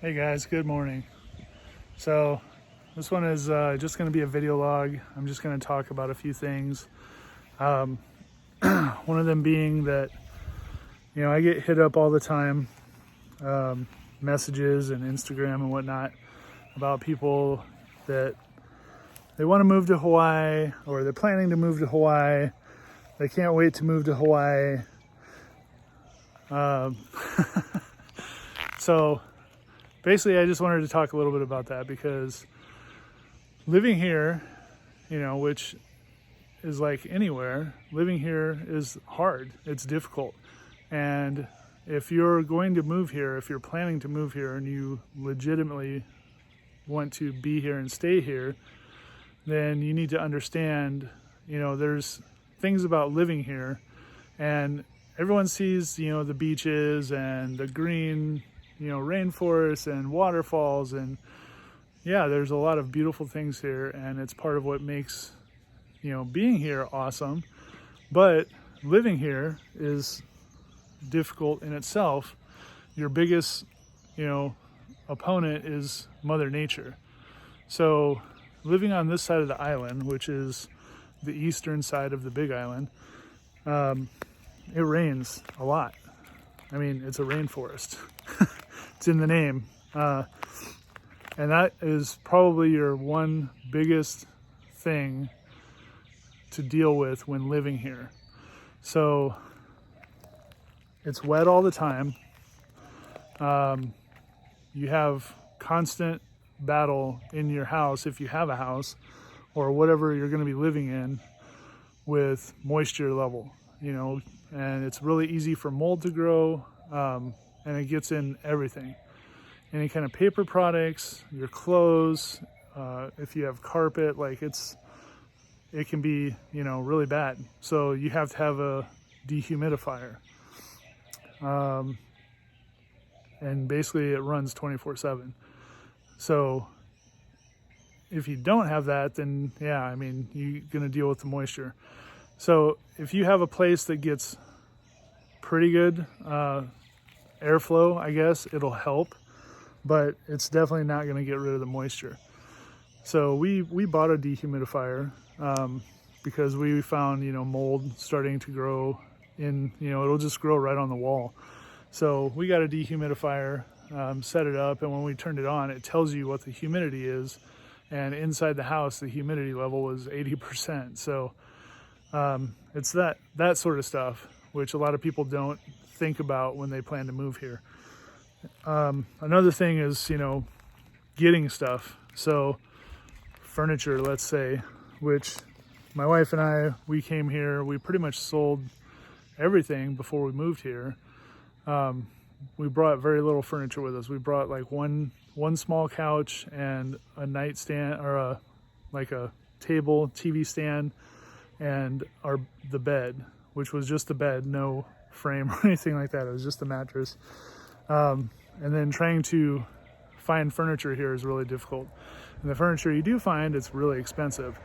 Hey guys, good morning. So this one is just going to be a video log. I'm just going to talk about a few things. Um, one of them being that, I get hit up all the time, messages and Instagram and whatnot about people that they want to move to Hawaii or they're planning to move to Hawaii. They can't wait to move to Hawaii. Um, so basically, I just wanted to talk a little bit about that because living here, which is like anywhere, living here is hard. It's difficult. And if you're going to move here, if you're planning to move here and you legitimately want to be here and stay here, then you need to understand, there's things about living here, and everyone sees, the beaches and the green, rainforests and waterfalls, and yeah, there's a lot of beautiful things here, and it's part of what makes, being here awesome. But living here is difficult in itself. Your biggest, opponent is Mother Nature. So living on this side of the island, which is the eastern side of the Big Island, it rains a lot. I mean, it's a rainforest. It's in the name. And that is probably your one biggest thing to deal with when living here. So it's wet all the time. You have constant battle in your house, if you have a house, or whatever you're going to be living in, with moisture level, and it's really easy for mold to grow, and it gets in everything. Any kind of paper products, your clothes, if you have carpet, it can be, really bad. So you have to have a dehumidifier. And basically it runs 24/7. So if you don't have that, then yeah, you're gonna deal with the moisture. So if you have a place that gets pretty good airflow, I guess it'll help, but it's definitely not going to get rid of the moisture. So we bought a dehumidifier because we found, mold starting to grow in, it'll just grow right on the wall. So we got a dehumidifier, set it up, and when we turned it on, it tells you what the humidity is. And inside the house, the humidity level was 80%. So it's that sort of stuff, which a lot of people don't think about when they plan to move here. Another thing is, getting stuff. So furniture, let's say, which my wife and I, we came here, we pretty much sold everything before we moved here. We brought very little furniture with us. We brought like one small couch and a nightstand, or a table, TV stand, and the bed, which was just the bed, no frame or anything like that. It was just a mattress. And then trying to find furniture here is really difficult. And the furniture you do find, it's really expensive.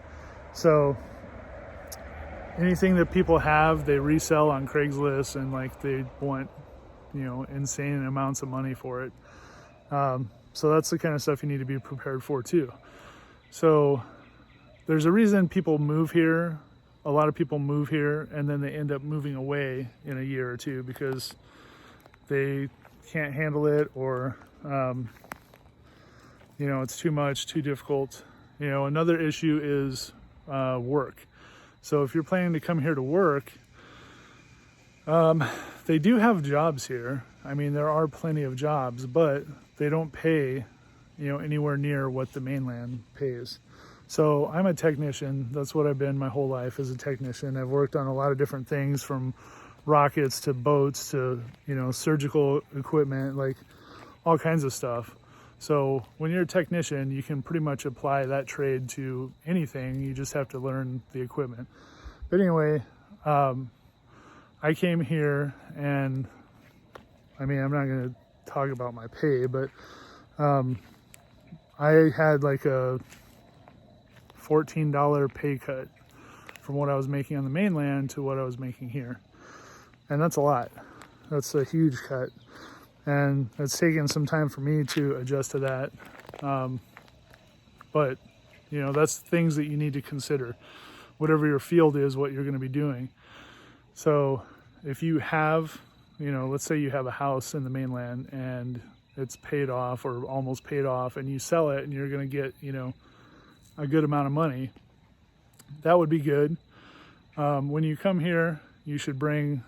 So anything that people have, they resell on Craigslist, and they want, insane amounts of money for it. So that's the kind of stuff you need to be prepared for too. So there's a reason people move here. A lot of people move here and then they end up moving away in a year or two because they can't handle it, or it's too much, too difficult. Another issue is work. So if you're planning to come here to work, they do have jobs here. There are plenty of jobs, but they don't pay, anywhere near what the mainland pays. So I'm a technician. That's what I've been my whole life, as a technician. I've worked on a lot of different things, from rockets to boats to, surgical equipment, all kinds of stuff. So when you're a technician, you can pretty much apply that trade to anything. You just have to learn the equipment. But anyway, I came here, and I'm not going to talk about my pay, but I had a $14 pay cut from what I was making on the mainland to what I was making here. And that's a lot. That's a huge cut. and it's taken some time for me to adjust to that. But you know, that's things that you need to consider. Whatever your field is, what you're going to be doing. So if you have, you know, let's say you have a house in the mainland and it's paid off or almost paid off, and you sell it and you're going to get, you know, a good amount of money, that would be good. When you come here, you should bring,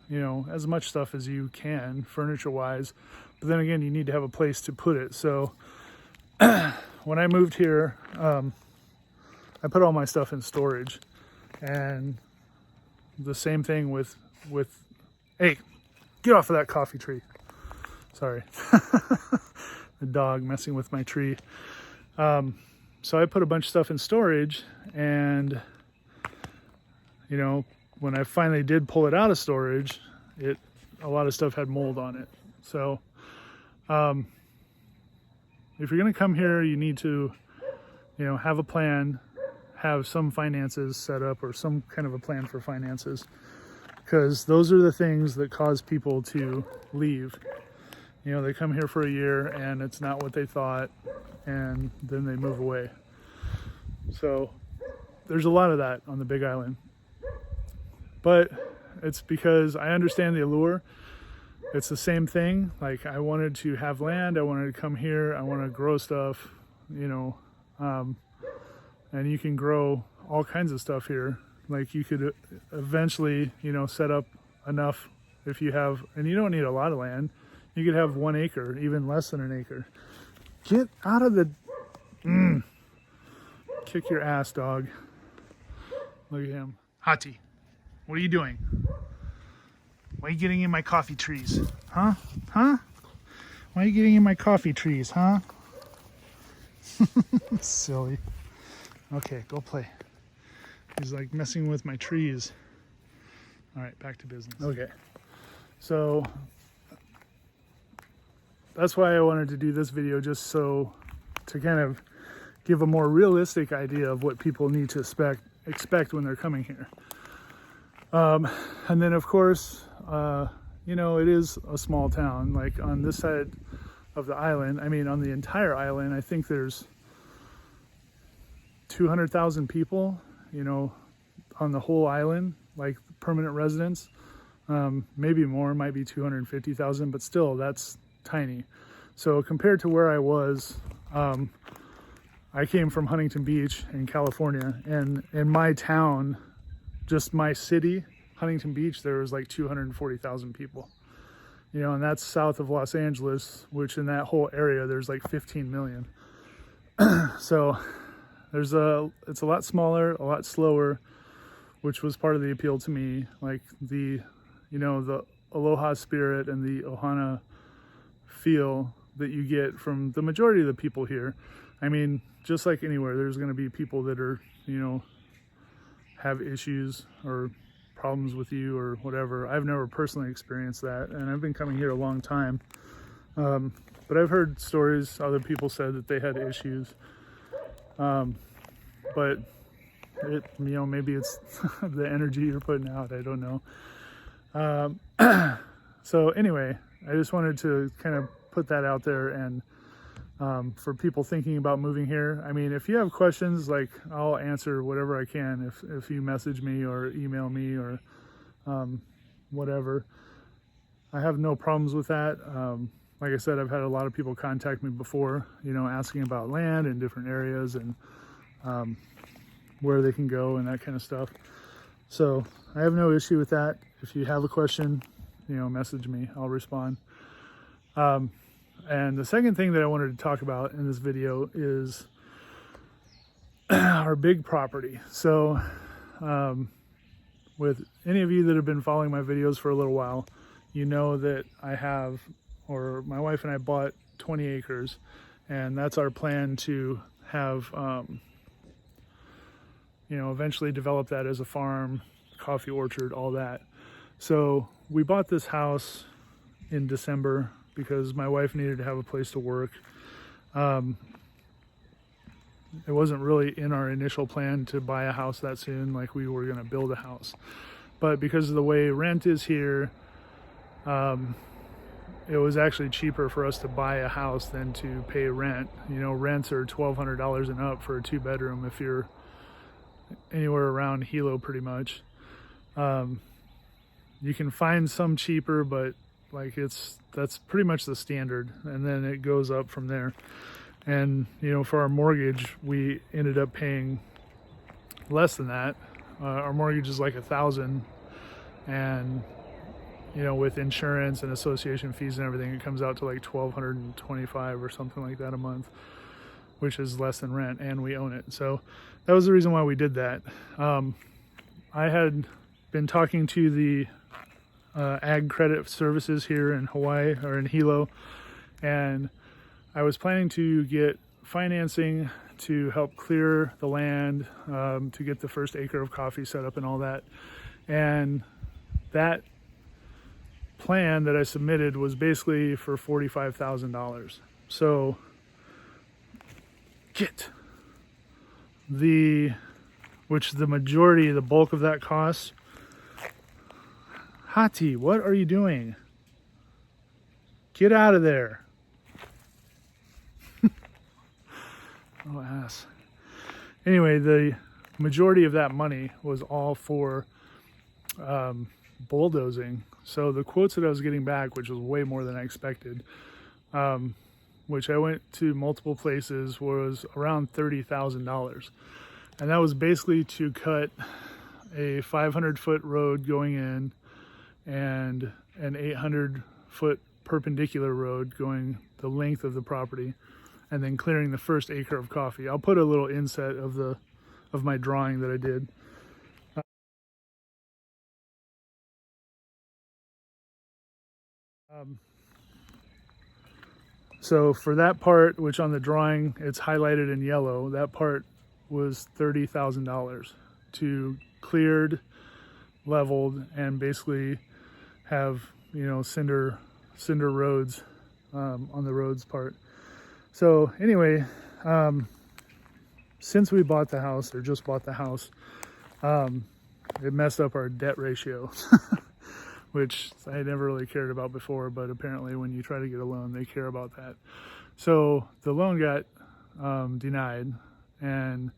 you know, as much stuff as you can, furniture-wise. But then again, you need to have a place to put it. So when I moved here, I put all my stuff in storage, and the same thing with hey, get off of that coffee tree. Sorry. The dog messing with my tree. So I put a bunch of stuff in storage, and you know, when I finally did pull it out of storage, a lot of stuff had mold on it. So if you're going to come here, you need to, you know, have a plan, have some finances set up, or some kind of a plan for finances, because those are the things that cause people to leave. You know, they come here for a year and it's not what they thought, and then they move away. So there's a lot of that on the Big Island, but it's because I understand the allure. It's the same thing. Like, I wanted to have land, I wanted to come here, I want to grow stuff, you know, and you can grow all kinds of stuff here. Like, you could eventually, you know, set up enough if you have, and you don't need a lot of land. You could have 1 acre, even less than an acre. Get out of the, kick your ass, dog. Look at him. Hati, what are you doing? Why are you getting in my coffee trees? Huh? Huh? Why are you getting in my coffee trees, huh? Silly. Okay, go play. He's like messing with my trees. All right, back to business. Okay. So that's why I wanted to do this video, just so to kind of give a more realistic idea of what people need to expect when they're coming here. And then of course, you know, it is a small town. Like, on this side of the island, I mean, on the entire island, I think there's 200,000 people, you know, on the whole island, like permanent residents. Maybe more, might be 250,000, but still, that's tiny. So compared to where I was, I came from Huntington Beach in California, and in my town, just my city, Huntington Beach, there was like 240,000 people. You know, and that's south of Los Angeles, which in that whole area, there's like 15 million. So it's a lot smaller, a lot slower, which was part of the appeal to me. Like, the, you know, the aloha spirit and the ohana feel that you get from the majority of the people here. I mean, just like anywhere, there's going to be people that are, you know, have issues or problems with you or whatever. I've never personally experienced that, and I've been coming here a long time. But I've heard stories, other people said that they had issues. But it, you know, maybe it's the energy you're putting out, I don't know. So anyway, I just wanted to kind of put that out there, and for people thinking about moving here, I mean, if you have questions, like, I'll answer whatever I can if you message me or email me or whatever. I have no problems with that. Like I said, I've had a lot of people contact me before, you know, asking about land in different areas and where they can go and that kind of stuff. So I have no issue with that. If you have a question, you know, message me, I'll respond. And the second thing that I wanted to talk about in this video is our big property. So with any of you that have been following my videos for a little while, you know that I have, or my wife and I bought 20 acres, and that's our plan to have, you know, eventually develop that as a farm, coffee orchard, all that. So we bought this house in December because my wife needed to have a place to work. It wasn't really in our initial plan to buy a house that soon, like we were going to build a house. But because of the way rent is here, it was actually cheaper for us to buy a house than to pay rent. You know, rents are $1,200 and up for a 2-bedroom if you're anywhere around Hilo pretty much. You can find some cheaper, but like that's pretty much the standard, and then it goes up from there. And you know, for our mortgage, we ended up paying less than that. Our mortgage is like $1,000, and you know, with insurance and association fees and everything, it comes out to like $1,225 or something like that a month, which is less than rent, and we own it. So that was the reason why we did that. I had been talking to the ag credit services here in Hawaii, or in Hilo, and I was planning to get financing to help clear the land, to get the first acre of coffee set up and all that. And that plan that I submitted was basically for $45,000. So which the majority, the bulk of that cost. Hati, what are you doing? Get out of there. Oh, ass. Anyway, the majority of that money was all for bulldozing. So the quotes that I was getting back, which was way more than I expected, which I went to multiple places, was around $30,000. And that was basically to cut a 500-foot road going in and an 800-foot perpendicular road going the length of the property, and then clearing the first acre of coffee. I'll put a little inset of my drawing that I did. So for that part, which on the drawing it's highlighted in yellow, that part was $30,000 to cleared, leveled, and basically have, you know, cinder roads on the roads part. So anyway, since we bought the house, or just bought the house, it messed up our debt ratio, which I never really cared about before, but apparently when you try to get a loan, they care about that. So the loan got denied, and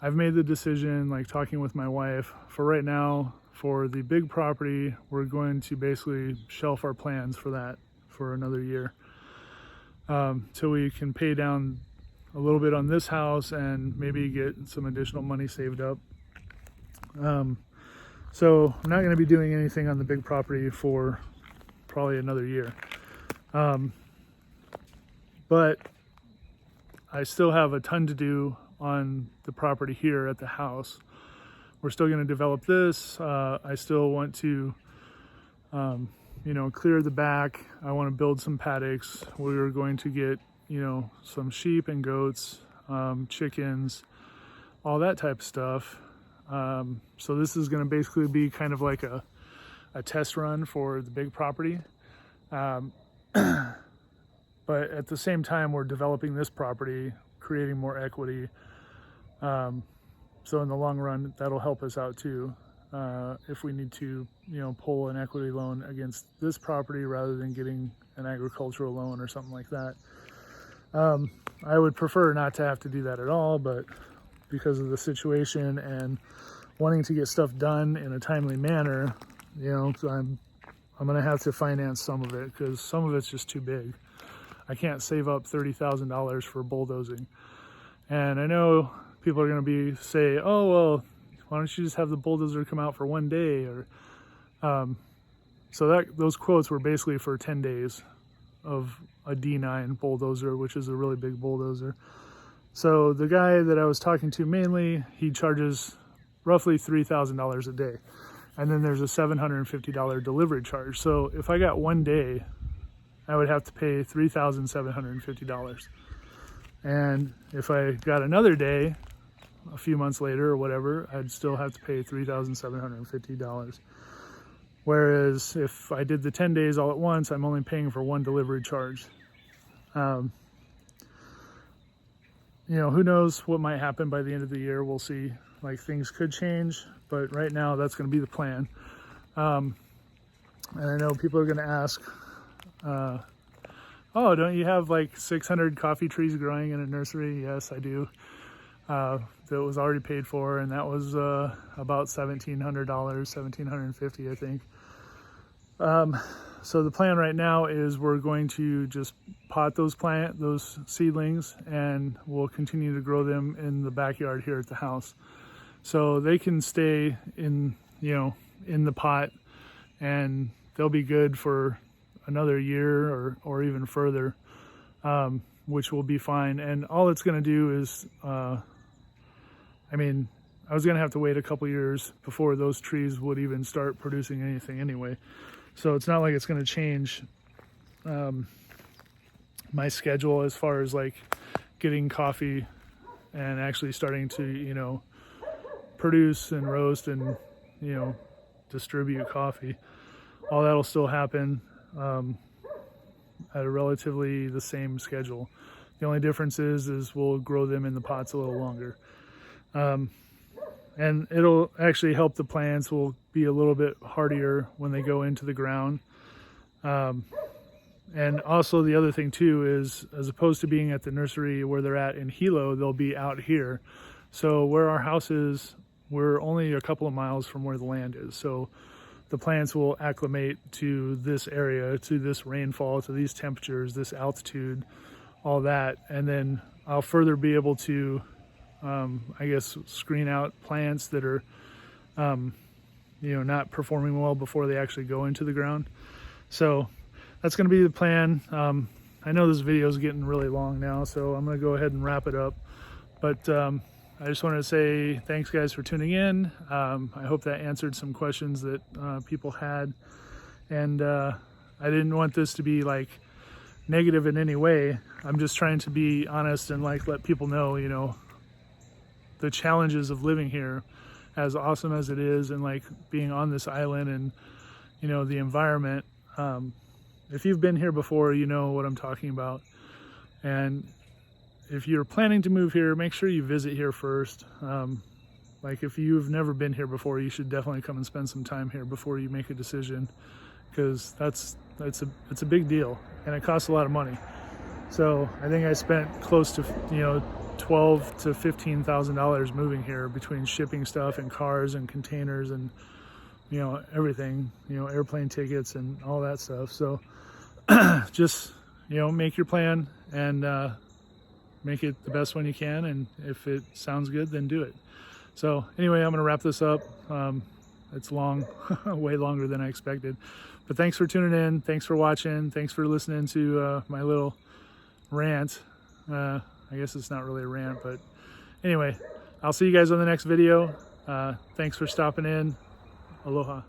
I've made the decision, like talking with my wife, for right now, for the big property, we're going to basically shelf our plans for that for another year, till we can pay down a little bit on this house and maybe get some additional money saved up. So I'm not going to be doing anything on the big property for probably another year. But I still have a ton to do on the property here at the house. We're still going to develop this. I still want to, you know, clear the back. I want to build some paddocks. We're going to get, you know, some sheep and goats, chickens, all that type of stuff. So this is going to basically be kind of like a test run for the big property. But at the same time, we're developing this property, creating more equity. So in the long run, that'll help us out too. If we need to, you know, pull an equity loan against this property rather than getting an agricultural loan or something like that. I would prefer not to have to do that at all, but because of the situation and wanting to get stuff done in a timely manner, you know, so I'm going to have to finance some of it because some of it's just too big. I can't save up $30,000 for bulldozing. And I know people are going to say, oh, well, why don't you just have the bulldozer come out for one day? Or so those quotes were basically for 10 days of a D9 bulldozer, which is a really big bulldozer. So the guy that I was talking to mainly, he charges roughly $3,000 a day. And then there's a $750 delivery charge. So if I got one day, I would have to pay $3,750. And if I got another day, a few months later or whatever, I'd still have to pay $3,750. Whereas if I did the 10 days all at once, I'm only paying for one delivery charge. You know, who knows what might happen by the end of the year. We'll see. Like, things could change, but right now that's going to be the plan. And I know people are going to ask, Oh, don't you have like 600 coffee trees growing in a nursery? Yes, I do. That was already paid for, and that was about $1,700, $1,750, I think. So the plan right now is we're going to just pot those seedlings, and we'll continue to grow them in the backyard here at the house. So they can stay in, in the pot, and they'll be good for another year or even further, which will be fine. And all it's going to do is, I was going to have to wait a couple years before those trees would even start producing anything anyway. So it's not like it's going to change my schedule as far as like getting coffee and actually starting to, produce and roast and, distribute coffee. All that'll still happen at a relatively the same schedule. The only difference is we'll grow them in the pots a little longer. And it'll actually help the plants. Will be a little bit hardier when they go into the ground. And also the other thing too is, as opposed to being at the nursery where they're at in Hilo, they'll be out here. So where our house is, we're only a couple of miles from where the land is. So the plants will acclimate to this area, to this rainfall, to these temperatures, this altitude, all that. And then I'll further be able to, screen out plants that are, not performing well before they actually go into the ground. So that's going to be the plan. I know this video is getting really long now, so I'm going to go ahead and wrap it up. But I just wanted to say thanks, guys, for tuning in. I hope that answered some questions that people had. And I didn't want this to be like negative in any way. I'm just trying to be honest and like let people know, the challenges of living here, as awesome as it is, and like being on this island and, the environment. If you've been here before, you know what I'm talking about. And if you're planning to move here, make sure you visit here first. Like if you've never been here before, you should definitely come and spend some time here before you make a decision, because it's a big deal and it costs a lot of money. So I think I spent close to $12,000 to $15,000 moving here between shipping stuff and cars and containers and everything, airplane tickets and all that stuff. So just make your plan and make it the best one you can, and if it sounds good, then do it. So anyway, I'm going to wrap this up. It's long, way longer than I expected, but thanks for tuning in. Thanks for watching. Thanks for listening to my little rant. I guess it's not really a rant, but anyway, I'll see you guys on the next video. Thanks for stopping in. Aloha.